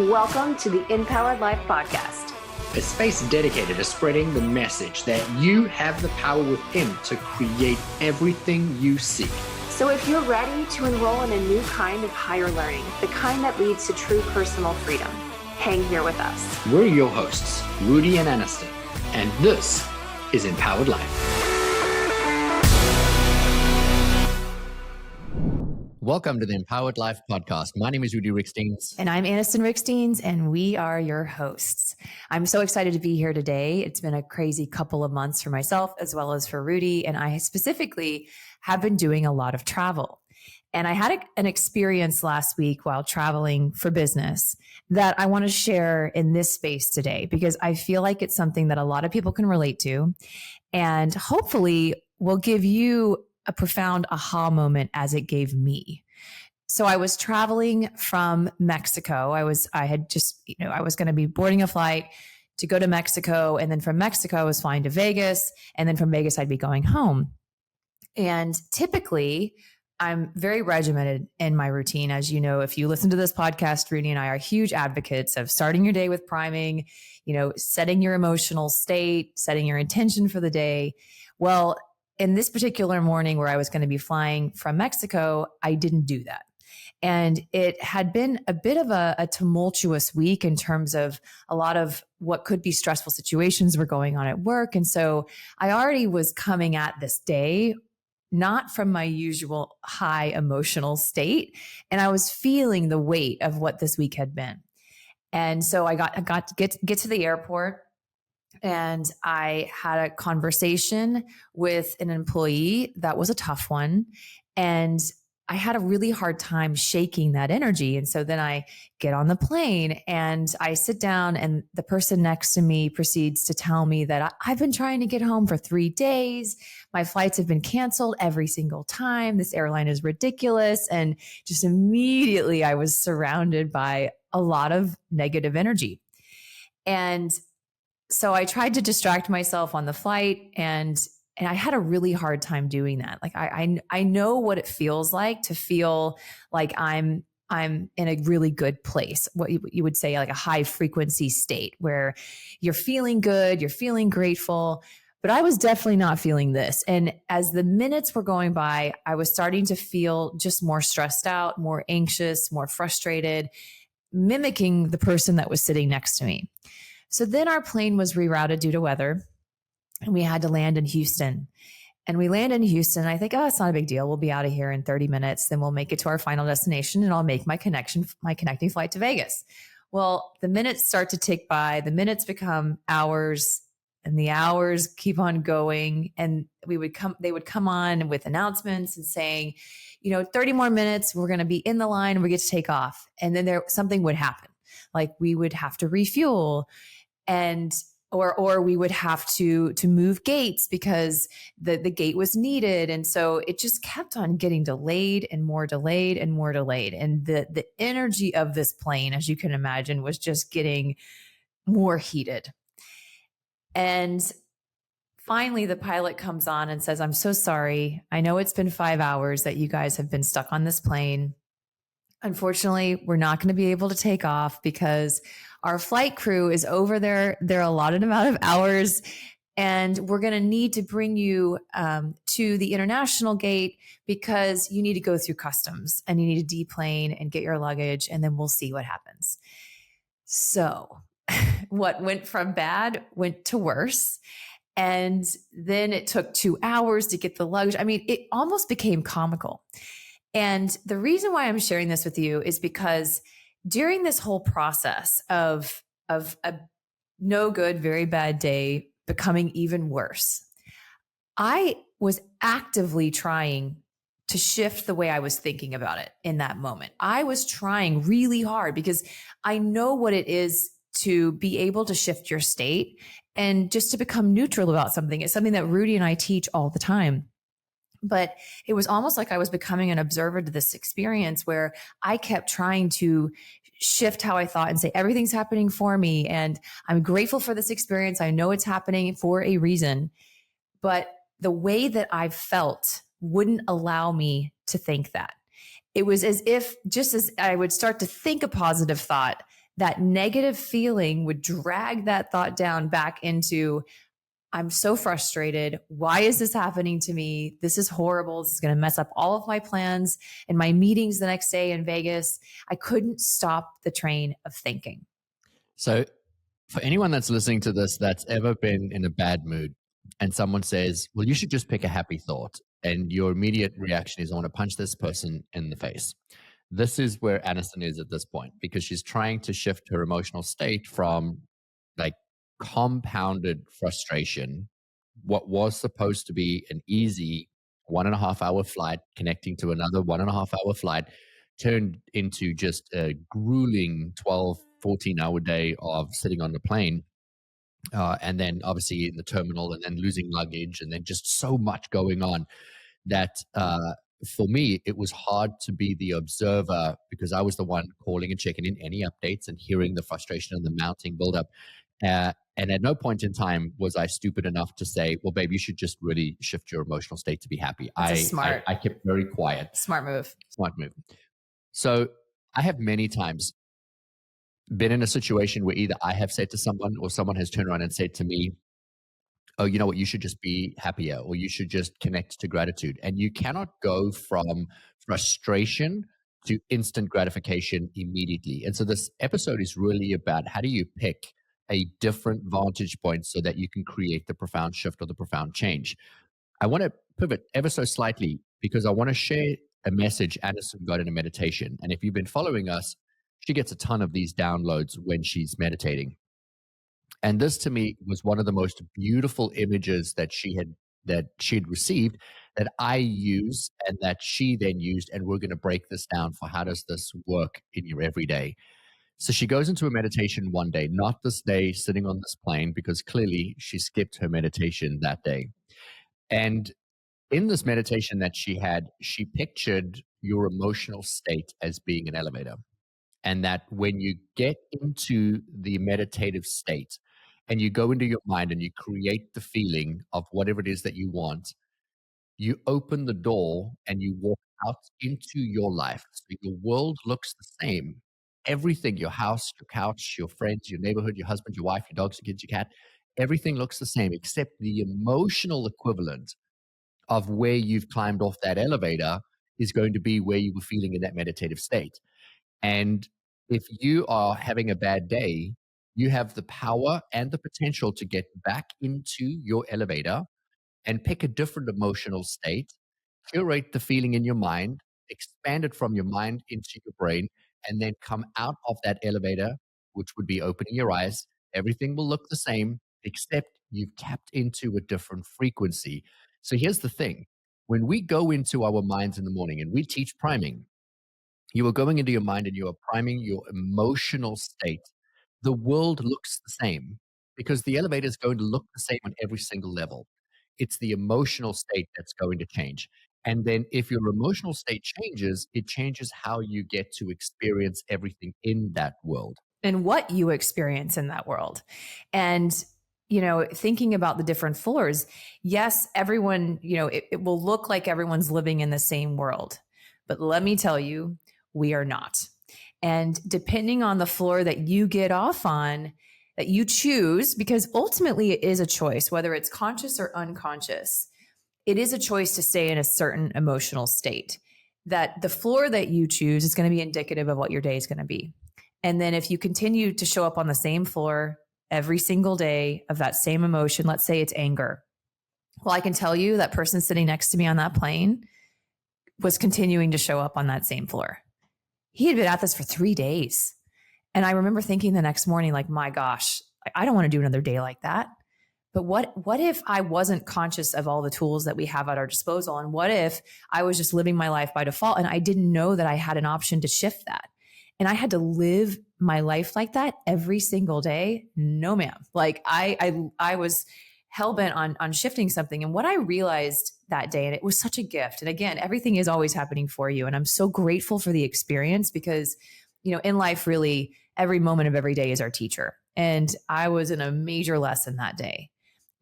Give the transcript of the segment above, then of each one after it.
Welcome to the Empowered Life Podcast, a space dedicated to spreading the message that you have the power within to create everything you seek. So if you're ready to enroll in a new kind of higher learning, the kind that leads to true personal freedom, hang here with us. We're your hosts, Rudi and Anniston, and this is Empowered Life. Welcome to the Empowered Life Podcast. My name is Rudi Riekstins. And I'm Anniston Riekstins, and we are your hosts. I'm so excited to be here today. It's been a crazy couple of months for myself as well as for Rudi, and I specifically have been doing a lot of travel. And I had an experience last week while traveling for business that I want to share in this space today because I feel like it's something that a lot of people can relate to and hopefully will give you a profound aha moment as it gave me. So I was traveling from Mexico. I was going to be boarding a flight to go to Mexico. And then from Mexico, I was flying to Vegas. And then from Vegas, I'd be going home. And typically, I'm very regimented in my routine. As you know, if you listen to this podcast, Rudi and I are huge advocates of starting your day with priming, setting your emotional state, setting your intention for the day. Well, in this particular morning where I was going to be flying from Mexico, I didn't do that. And it had been a bit of a tumultuous week in terms of a lot of what could be stressful situations were going on at work. And so I already was coming at this day not from my usual high emotional state. And I was feeling the weight of what this week had been. And so I got to get to the airport. And I had a conversation with an employee that was a tough one. And I had a really hard time shaking that energy. And so then I get on the plane and I sit down and the person next to me proceeds to tell me that I've been trying to get home for 3 days. My flights have been canceled every single time. This airline is ridiculous. And just immediately I was surrounded by a lot of negative energy. And so I tried to distract myself on the flight and I had a really hard time doing that. Like I know what it feels like to feel like I'm in a really good place, what you would say like a high frequency state where you're feeling good, you're feeling grateful, but I was definitely not feeling this. And as the minutes were going by, I was starting to feel just more stressed out, more anxious, more frustrated, mimicking the person that was sitting next to me. So then our plane was rerouted due to weather and we had to land in Houston. And we land in Houston. And I think, it's not a big deal. We'll be out of here in 30 minutes. Then we'll make it to our final destination and I'll make my connecting flight to Vegas. Well, the minutes start to tick by, the minutes become hours and the hours keep on going. And they would come on with announcements and saying, 30 more minutes, we're going to be in the line and we get to take off. And then something would happen. Like we would have to refuel and or we would have to move gates because the gate was needed. And so it just kept on getting delayed and more delayed and more delayed. And the energy of this plane, as you can imagine, was just getting more heated. And finally, the pilot comes on and says, "I'm so sorry. I know it's been 5 hours that you guys have been stuck on this plane. Unfortunately, we're not going to be able to take off because our flight crew is over their allotted amount of hours, and we're going to need to bring you to the international gate because you need to go through customs and you need to deplane and get your luggage, and then we'll see what happens." So what went from bad went to worse. And then it took 2 hours to get the luggage. I mean, it almost became comical. And the reason why I'm sharing this with you is because during this whole process of a no good, very bad day becoming even worse, I was actively trying to shift the way I was thinking about it in that moment. I was trying really hard because I know what it is to be able to shift your state and just to become neutral about something. It's something that Rudi and I teach all the time. But it was almost like I was becoming an observer to this experience where I kept trying to shift how I thought and say, everything's happening for me. And I'm grateful for this experience. I know it's happening for a reason. But the way that I felt wouldn't allow me to think that. It was as if just as I would start to think a positive thought, that negative feeling would drag that thought down back into, I'm so frustrated. Why is this happening to me? This is horrible. This is going to mess up all of my plans and my meetings the next day in Vegas. I couldn't stop the train of thinking. So for anyone that's listening to this that's ever been in a bad mood and someone says, well, you should just pick a happy thought, and your immediate reaction is, I want to punch this person in the face. This is where Anniston is at this point, because she's trying to shift her emotional state from like compounded frustration, what was supposed to be an easy 1.5 hour flight connecting to another 1.5 hour flight, turned into just a grueling 12, 14-hour day of sitting on the plane. And then obviously in the terminal, and then losing luggage, and then just so much going on that for me, it was hard to be the observer, because I was the one calling and checking in any updates and hearing the frustration and the mounting buildup. And at no point in time was I stupid enough to say, well, babe, you should just really shift your emotional state to be happy. I kept very quiet. Smart move. Smart move. So I have many times been in a situation where either I have said to someone or someone has turned around and said to me, oh, you know what, you should just be happier, or you should just connect to gratitude. And you cannot go from frustration to instant gratification immediately. And so this episode is really about how do you pick a different vantage point so that you can create the profound shift or the profound change. I want to pivot ever so slightly because I want to share a message Anniston got in a meditation. And if you've been following us, she gets a ton of these downloads when she's meditating. And this to me was one of the most beautiful images that she'd received, that I use and that she then used. And we're going to break this down for how does this work in your everyday. So she goes into a meditation one day, not this day sitting on this plane, because clearly she skipped her meditation that day. And in this meditation that she had, she pictured your emotional state as being an elevator. And that when you get into the meditative state and you go into your mind and you create the feeling of whatever it is that you want, you open the door and you walk out into your life. So your world looks the same. Everything, your house, your couch, your friends, your neighborhood, your husband, your wife, your dogs, your kids, your cat, everything looks the same, except the emotional equivalent of where you've climbed off that elevator is going to be where you were feeling in that meditative state. And if you are having a bad day, you have the power and the potential to get back into your elevator and pick a different emotional state, curate the feeling in your mind, expand it from your mind into your brain, and then come out of that elevator, which would be opening your eyes. Everything will look the same, except you've tapped into a different frequency. So here's the thing. When we go into our minds in the morning and we teach priming, you are going into your mind and you are priming your emotional state. The world looks the same because the elevator is going to look the same on every single level. It's the emotional state that's going to change. And then if your emotional state changes, it changes how you get to experience everything in that world. And what you experience in that world. And, thinking about the different floors, yes, everyone, it will look like everyone's living in the same world. But let me tell you, we are not. And depending on the floor that you get off on, that you choose, because ultimately it is a choice, whether it's conscious or unconscious, it is a choice to stay in a certain emotional state. That the floor that you choose is going to be indicative of what your day is going to be. And then if you continue to show up on the same floor every single day of that same emotion, let's say it's anger. Well, I can tell you that person sitting next to me on that plane was continuing to show up on that same floor. He had been at this for 3 days. And I remember thinking the next morning, like, my gosh, I don't want to do another day like that. But what if I wasn't conscious of all the tools that we have at our disposal? And what if I was just living my life by default and I didn't know that I had an option to shift that? And I had to live my life like that every single day? No, ma'am. Like I was hell-bent on shifting something. And what I realized that day, and it was such a gift. And again, everything is always happening for you. And I'm so grateful for the experience because, in life, really, every moment of every day is our teacher. And I was in a major lesson that day.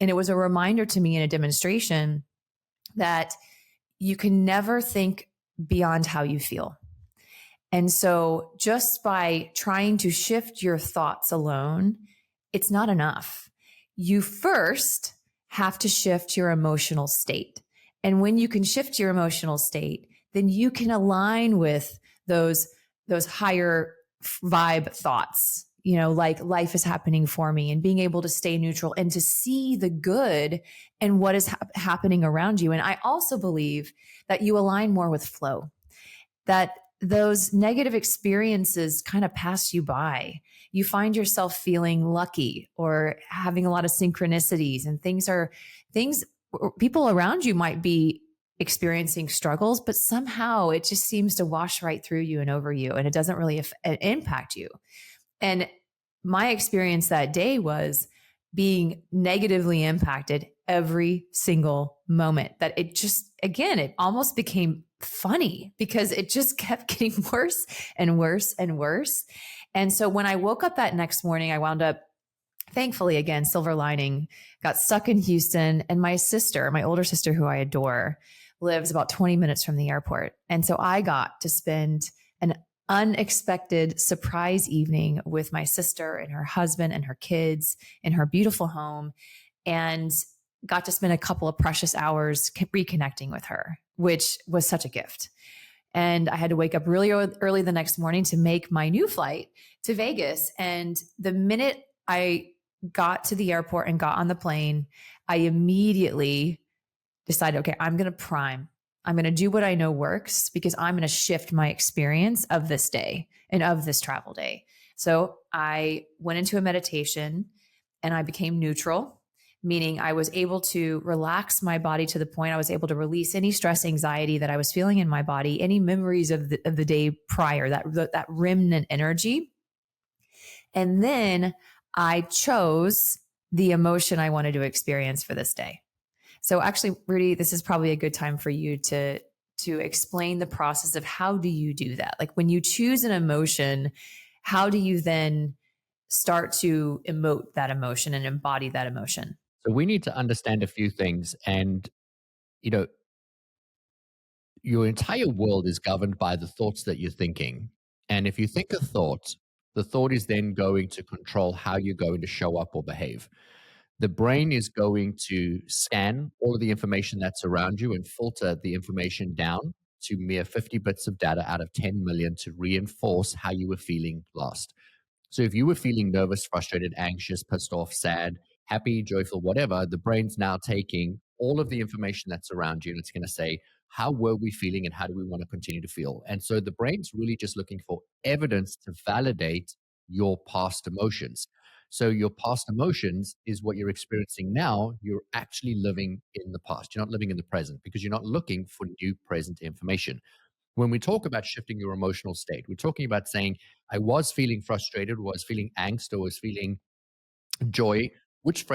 And it was a reminder to me in a demonstration that you can never think beyond how you feel. And so just by trying to shift your thoughts alone, it's not enough. You first have to shift your emotional state. And when you can shift your emotional state, then you can align with those higher vibe thoughts, like life is happening for me, and being able to stay neutral and to see the good and what is happening around you. And I also believe that you align more with flow, that those negative experiences kind of pass you by. You find yourself feeling lucky or having a lot of synchronicities, and things people around you might be experiencing struggles, but somehow it just seems to wash right through you and over you, and it doesn't really impact you. And my experience that day was being negatively impacted every single moment, that it just, again, it almost became funny because it just kept getting worse and worse and worse. And so when I woke up that next morning, I wound up, thankfully, again, silver lining, got stuck in Houston. And my sister, my older sister, who I adore, lives about 20 minutes from the airport. And so I got to spend an unexpected surprise evening with my sister and her husband and her kids in her beautiful home, and got to spend a couple of precious hours reconnecting with her, which was such a gift. And I had to wake up really early the next morning to make my new flight to Vegas. And the minute I got to the airport and got on the plane, I immediately decided, okay, I'm going to prime. I'm going to do what I know works, because I'm going to shift my experience of this day and of this travel day. So I went into a meditation and I became neutral, meaning I was able to relax my body to the point I was able to release any stress, anxiety that I was feeling in my body, any memories of the day prior, that remnant energy. And then I chose the emotion I wanted to experience for this day. So actually, Rudi, this is probably a good time for you to explain the process of how do you do that? Like when you choose an emotion, how do you then start to emote that emotion and embody that emotion? So we need to understand a few things. And, you know, your entire world is governed by the thoughts that you're thinking. And if you think a thought, the thought is then going to control how you're going to show up or behave. The brain is going to scan all of the information that's around you and filter the information down to mere 50 bits of data out of 10 million to reinforce how you were feeling last. So if you were feeling nervous, frustrated, anxious, pissed off, sad, happy, joyful, whatever, the brain's now taking all of the information that's around you and it's going to say, how were we feeling and how do we want to continue to feel? And so the brain's really just looking for evidence to validate your past emotions. So your past emotions is what you're experiencing now. You're actually living in the past. You're not living in the present because you're not looking for new present information. When we talk about shifting your emotional state, we're talking about saying, I was feeling frustrated, was feeling angst, or was feeling joy. Which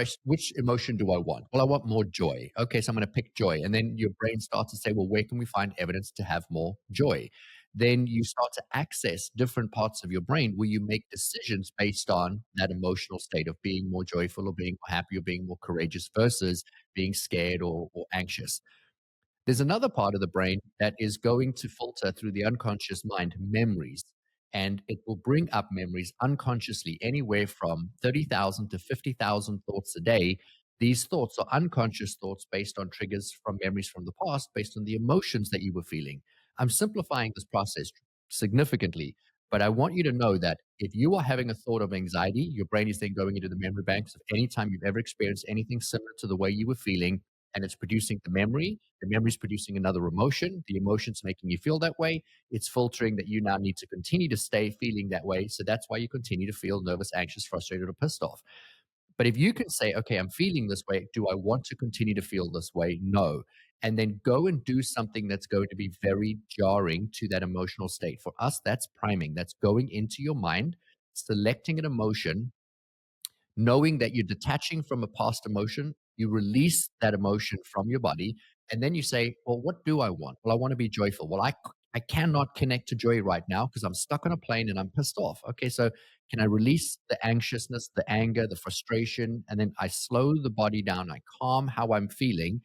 emotion do I want? Well, I want more joy. Okay, so I'm going to pick joy. And then your brain starts to say, well, where can we find evidence to have more joy? Then you start to access different parts of your brain where you make decisions based on that emotional state of being more joyful or being more happy or being more courageous versus being scared or anxious. There's another part of the brain that is going to filter through the unconscious mind memories, and it will bring up memories unconsciously, anywhere from 30,000 to 50,000 thoughts a day. These thoughts are unconscious thoughts based on triggers from memories from the past, based on the emotions that you were feeling. I'm simplifying this process significantly, but I want you to know that if you are having a thought of anxiety, your brain is then going into the memory banks of any time you've ever experienced anything similar to the way you were feeling, and it's producing the memory. The memory is producing another emotion. The emotion's making you feel that way. It's filtering that you now need to continue to stay feeling that way. So that's why you continue to feel nervous, anxious, frustrated, or pissed off. But if you can say, okay, I'm feeling this way. Do I want to continue to feel this way? No. And then go and do something that's going to be very jarring to that emotional state. For us, that's priming. That's going into your mind, selecting an emotion, knowing that you're detaching from a past emotion, you release that emotion from your body, and then you say, well, what do I want? Well, I want to be joyful. Well, I cannot connect to joy right now because I'm stuck on a plane and I'm pissed off. Okay, so can I release the anxiousness, the anger, the frustration, and then I slow the body down, I calm how I'm feeling,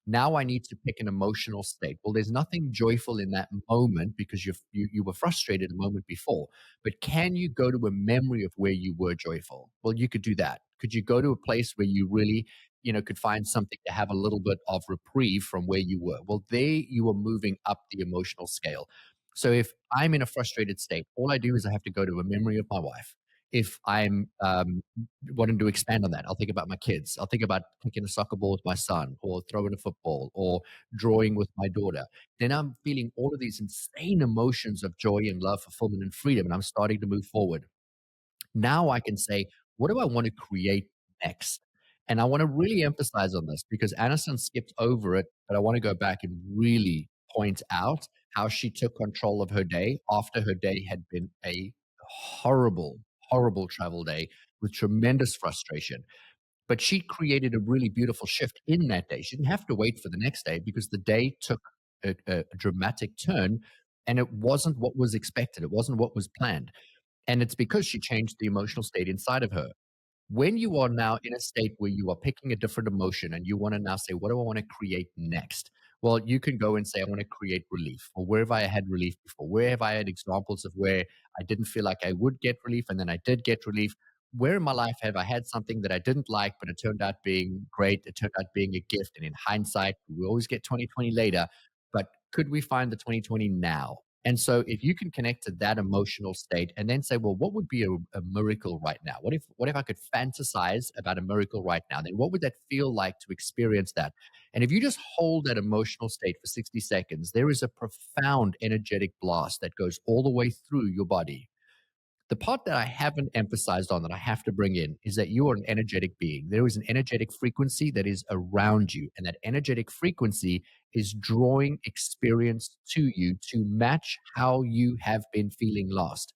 Now I need to pick an emotional state. Well, there's nothing joyful in that moment because you were frustrated a moment before. But can you go to a memory of where you were joyful? Well, you could do that. Could you go to a place where you really, could find something to have a little bit of reprieve from where you were? Well, there you are moving up the emotional scale. So if I'm in a frustrated state, all I do is I have to go to a memory of my wife. If I'm wanting to expand on that, I'll think about my kids. I'll think about kicking a soccer ball with my son, or throwing a football, or drawing with my daughter. Then I'm feeling all of these insane emotions of joy and love, fulfillment, and freedom, and I'm starting to move forward. Now I can say, what do I want to create next? And I want to really emphasize on this because Aniston skipped over it, but I want to go back and really point out how she took control of her day after her day had been a horrible, horrible travel day with tremendous frustration. But she created a really beautiful shift in that day. She didn't have to wait for the next day because the day took a dramatic turn and it wasn't what was expected. It wasn't what was planned. And it's because she changed the emotional state inside of her. When you are now in a state where you are picking a different emotion and you want to now say, what do I want to create next? Well, you can go and say, I want to create relief. Or where have I had relief before? Where have I had examples of where I didn't feel like I would get relief and then I did get relief? Where in my life have I had something that I didn't like, but it turned out being great? It turned out being a gift. And in hindsight, we always get 2020 later. But could we find the 2020 now? And so if you can connect to that emotional state and then say, well, what would be a miracle right now? What if I could fantasize about a miracle right now? Then what would that feel like to experience that? And if you just hold that emotional state for 60 seconds, there is a profound energetic blast that goes all the way through your body. The part that I haven't emphasized on that I have to bring in is that you are an energetic being. There is an energetic frequency that is around you, and that energetic frequency is drawing experience to you to match how you have been feeling lost.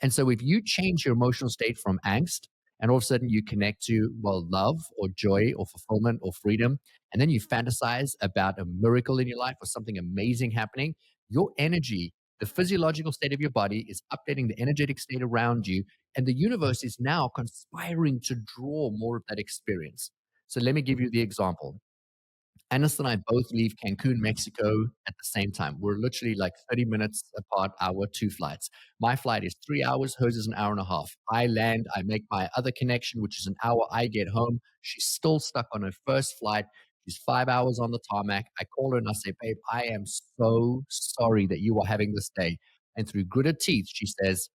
And so if you change your emotional state from angst and all of a sudden you connect to, well, love or joy or fulfillment or freedom, and then you fantasize about a miracle in your life or something amazing happening, your energy, the physiological state of your body is updating the energetic state around you. And the universe is now conspiring to draw more of that experience. So let me give you the example. Aniston and I both leave Cancun, Mexico at the same time. We're literally like 30 minutes apart, our two flights. My flight is 3 hours, hers is an hour and a half. I land, I make my other connection, which is an hour. I get home. She's still stuck on her first flight. She's 5 hours on the tarmac. I call her and I say, babe, I am so sorry that you are having this day. And through gritted teeth, she says,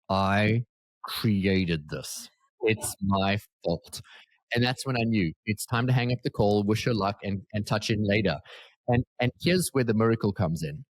I created this. It's my fault. And that's when I knew it's time to hang up the call, wish her luck, and touch in later. And here's where the miracle comes in.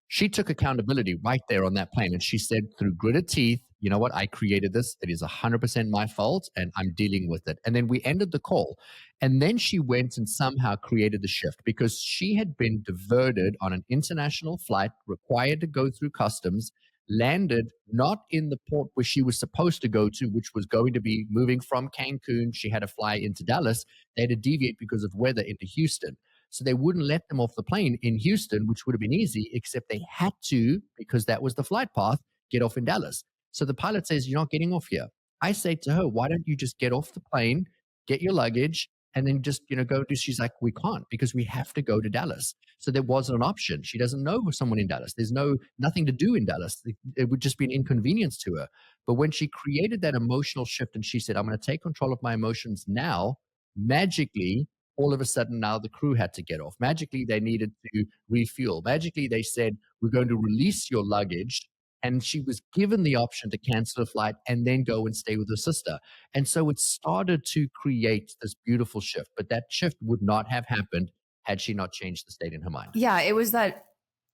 She took accountability right there on that plane. And she said, through gritted teeth, you know what? I created this. It is 100% my fault and I'm dealing with it. And then we ended the call. And then she went and somehow created the shift because she had been diverted on an international flight, required to go through customs, landed not in the port where she was supposed to go to, which was going to be moving from Cancun. She had to fly into Dallas. They had to deviate because of weather into Houston. So they wouldn't let them off the plane in Houston, which would have been easy, except they had to, because that was the flight path, get off in Dallas. So the pilot says, you're not getting off here. I say to her, why don't you just get off the plane, get your luggage, and then just, go do, she's like, we can't because we have to go to Dallas. So there wasn't an option. She doesn't know someone in Dallas. There's nothing to do in Dallas. It would just be an inconvenience to her. But when she created that emotional shift and she said, I'm going to take control of my emotions now, magically, all of a sudden now the crew had to get off. Magically, they needed to refuel. Magically, they said, we're going to release your luggage. And she was given the option to cancel a flight and then go and stay with her sister. And so it started to create this beautiful shift. But that shift would not have happened had she not changed the state in her mind. Yeah, it was that.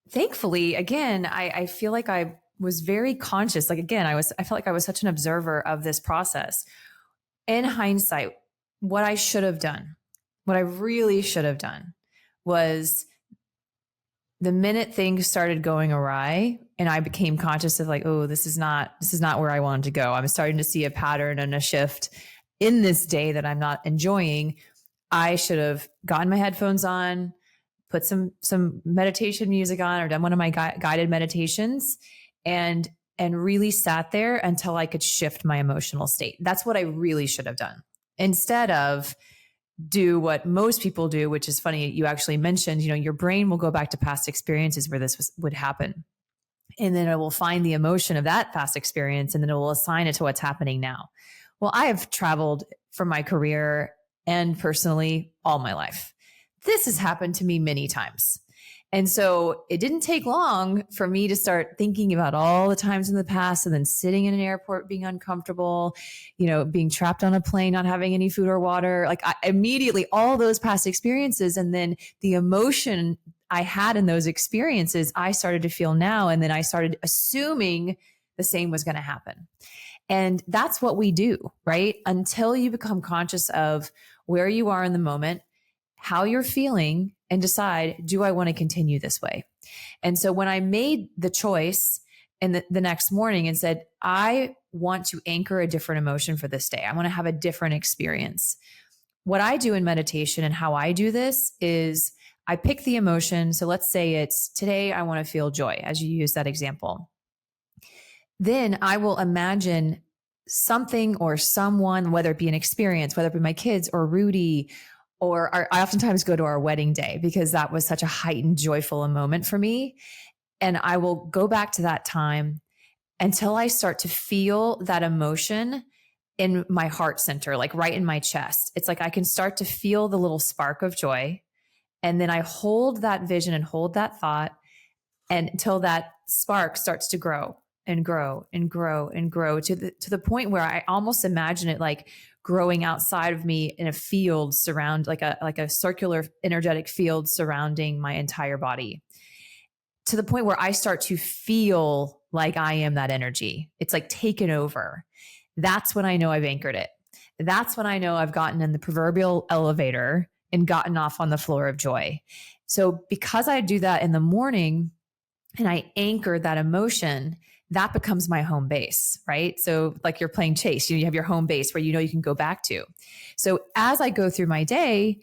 Thankfully, again, I feel like I was very conscious. Like, again, I felt like I was such an observer of this process. In hindsight, what I should have done, what I really should have done was the minute things started going awry and I became conscious of like, oh, this is not where I wanted to go. I'm starting to see a pattern and a shift in this day that I'm not enjoying. I should have gotten my headphones on, put some meditation music on, or done one of my guided meditations and really sat there until I could shift my emotional state. That's what I really should have done. Instead of do what most people do, which is funny. You actually mentioned, your brain will go back to past experiences where would happen. And then it will find the emotion of that past experience and then it will assign it to what's happening now. Well, I have traveled for my career and personally all my life. This has happened to me many times. And so it didn't take long for me to start thinking about all the times in the past and then sitting in an airport being uncomfortable, being trapped on a plane, not having any food or water. Like immediately all those past experiences and then the emotion I had in those experiences, I started to feel now. And then I started assuming the same was going to happen. And that's what we do, right? Until you become conscious of where you are in the moment, how you're feeling, and decide, do I want to continue this way? And so when I made the choice in the next morning and said, I want to anchor a different emotion for this day, I want to have a different experience. What I do in meditation and how I do this is I pick the emotion. So let's say it's today, I want to feel joy, as you use that example. Then I will imagine something or someone, whether it be an experience, whether it be my kids or Rudi, or I oftentimes go to our wedding day because that was such a heightened, joyful moment for me. And I will go back to that time until I start to feel that emotion in my heart center, like right in my chest. It's like I can start to feel the little spark of joy. And then I hold that vision and hold that thought until that spark starts to grow and grow and grow and grow to the point where I almost imagine it like growing outside of me in a field like a circular energetic field surrounding my entire body, to the point where I start to feel like I am that energy. It's like taken over. That's when I know I've anchored it. That's when I know I've gotten in the proverbial elevator and gotten off on the floor of joy. So because I do that in the morning and I anchor that emotion, that becomes my home base, right? So like you're playing chase, you have your home base where you can go back to. So as I go through my day,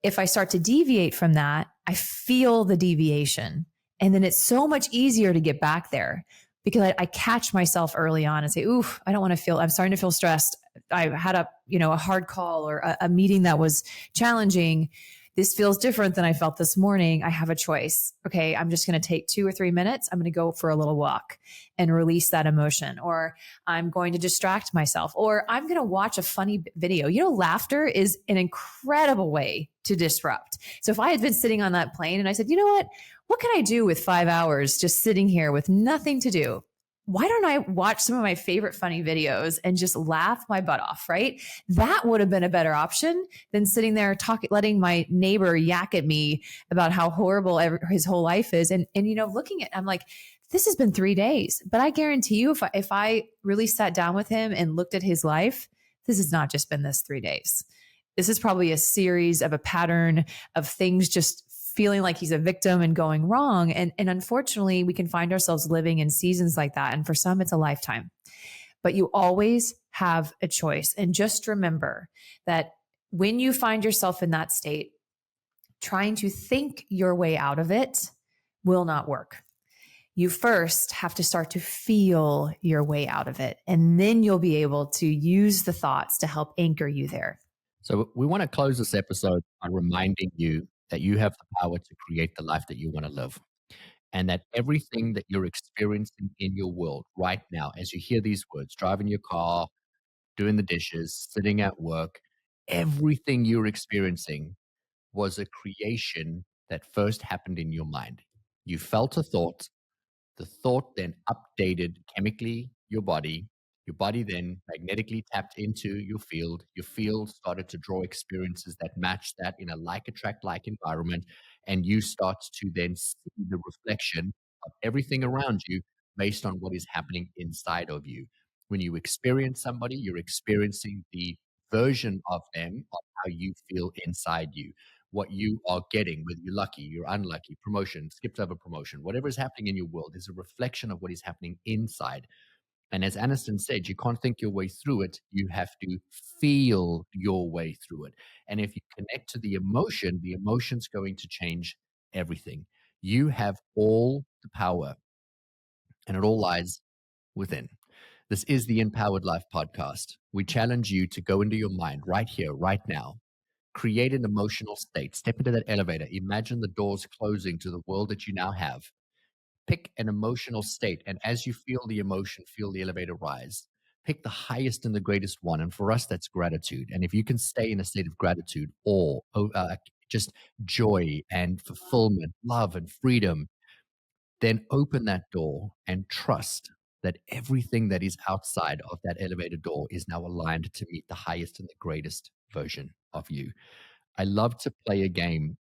if I start to deviate from that, I feel the deviation. And then it's so much easier to get back there because I catch myself early on and say, oof, I don't want to feel, I'm starting to feel stressed. I had a hard call or a meeting that was challenging. This feels different than I felt this morning. I have a choice. Okay, I'm just going to take 2 or 3 minutes. I'm going to go for a little walk and release that emotion, or I'm going to distract myself, or I'm going to watch a funny video. Laughter is an incredible way to disrupt. So if I had been sitting on that plane and I said, what can I do with 5 hours just sitting here with nothing to do? Why don't I watch some of my favorite funny videos and just laugh my butt off, right? That would have been a better option than sitting there letting my neighbor yak at me about how horrible his whole life is. And looking at, I'm like, this has been 3 days, but I guarantee you, if I really sat down with him and looked at his life, this has not just been this 3 days. This is probably a series of a pattern of things just feeling like he's a victim and going wrong. And unfortunately, we can find ourselves living in seasons like that. And for some, it's a lifetime. But you always have a choice. And just remember that when you find yourself in that state, trying to think your way out of it will not work. You first have to start to feel your way out of it. And then you'll be able to use the thoughts to help anchor you there. So we want to close this episode by reminding you that you have the power to create the life that you want to live. And that everything that you're experiencing in your world right now, as you hear these words, driving your car, doing the dishes, sitting at work, everything you're experiencing was a creation that first happened in your mind. You felt a thought, the thought then updated chemically your body. Your body then magnetically tapped into your field started to draw experiences that match that in a like attract like environment, and you start to then see the reflection of everything around you based on what is happening inside of you. When you experience somebody, you're experiencing the version of them of how you feel inside you, what you are getting, whether you're lucky, you're unlucky, promotion, skipped over promotion, whatever is happening in your world is a reflection of what is happening inside. And as Anniston said, you can't think your way through it. You have to feel your way through it. And if you connect to the emotion's going to change everything. You have all the power, and it all lies within. This is the Empowered Life podcast. We challenge you to go into your mind right here, right now, Create an emotional state. Step into that elevator. Imagine the doors closing to the world that you now have. Pick an emotional state. And as you feel the emotion, feel the elevator rise. Pick the highest and the greatest one. And for us, that's gratitude. And if you can stay in a state of gratitude or just joy and fulfillment, love and freedom, then open that door and trust that everything that is outside of that elevator door is now aligned to meet the highest and the greatest version of you. I love to play a game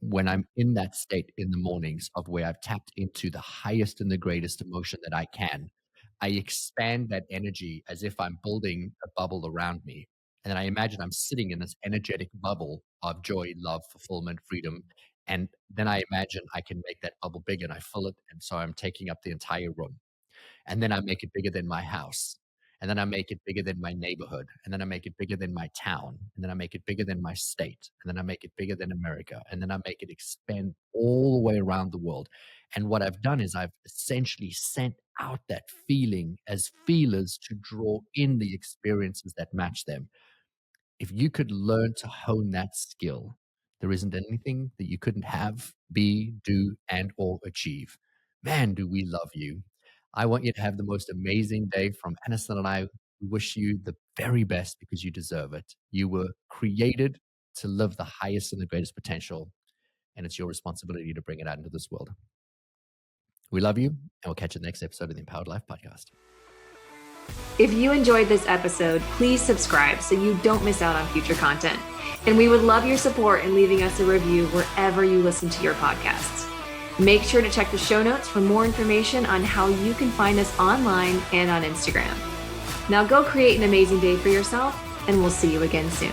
when I'm in that state in the mornings of where I've tapped into the highest and the greatest emotion that I can. I expand that energy as if I'm building a bubble around me. And then I imagine I'm sitting in this energetic bubble of joy, love, fulfillment, freedom. And then I imagine I can make that bubble bigger and I fill it. And so I'm taking up the entire room. And then I make it bigger than my house. And then I make it bigger than my neighborhood. And then I make it bigger than my town. And then I make it bigger than my state. And then I make it bigger than America. And then I make it expand all the way around the world. And what I've done is I've essentially sent out that feeling as feelers to draw in the experiences that match them. If you could learn to hone that skill, there isn't anything that you couldn't have, be, do, and or achieve. Man, do we love you. I want you to have the most amazing day. From Anniston and I, we wish you the very best because you deserve it. You were created to live the highest and the greatest potential, and it's your responsibility to bring it out into this world. We love you, and we'll catch you in the next episode of the Empowered Life Podcast. If you enjoyed this episode, please subscribe so you don't miss out on future content. And we would love your support in leaving us a review wherever you listen to your podcasts. Make sure to check the show notes for more information on how you can find us online and on Instagram. Now go create an amazing day for yourself, and we'll see you again soon.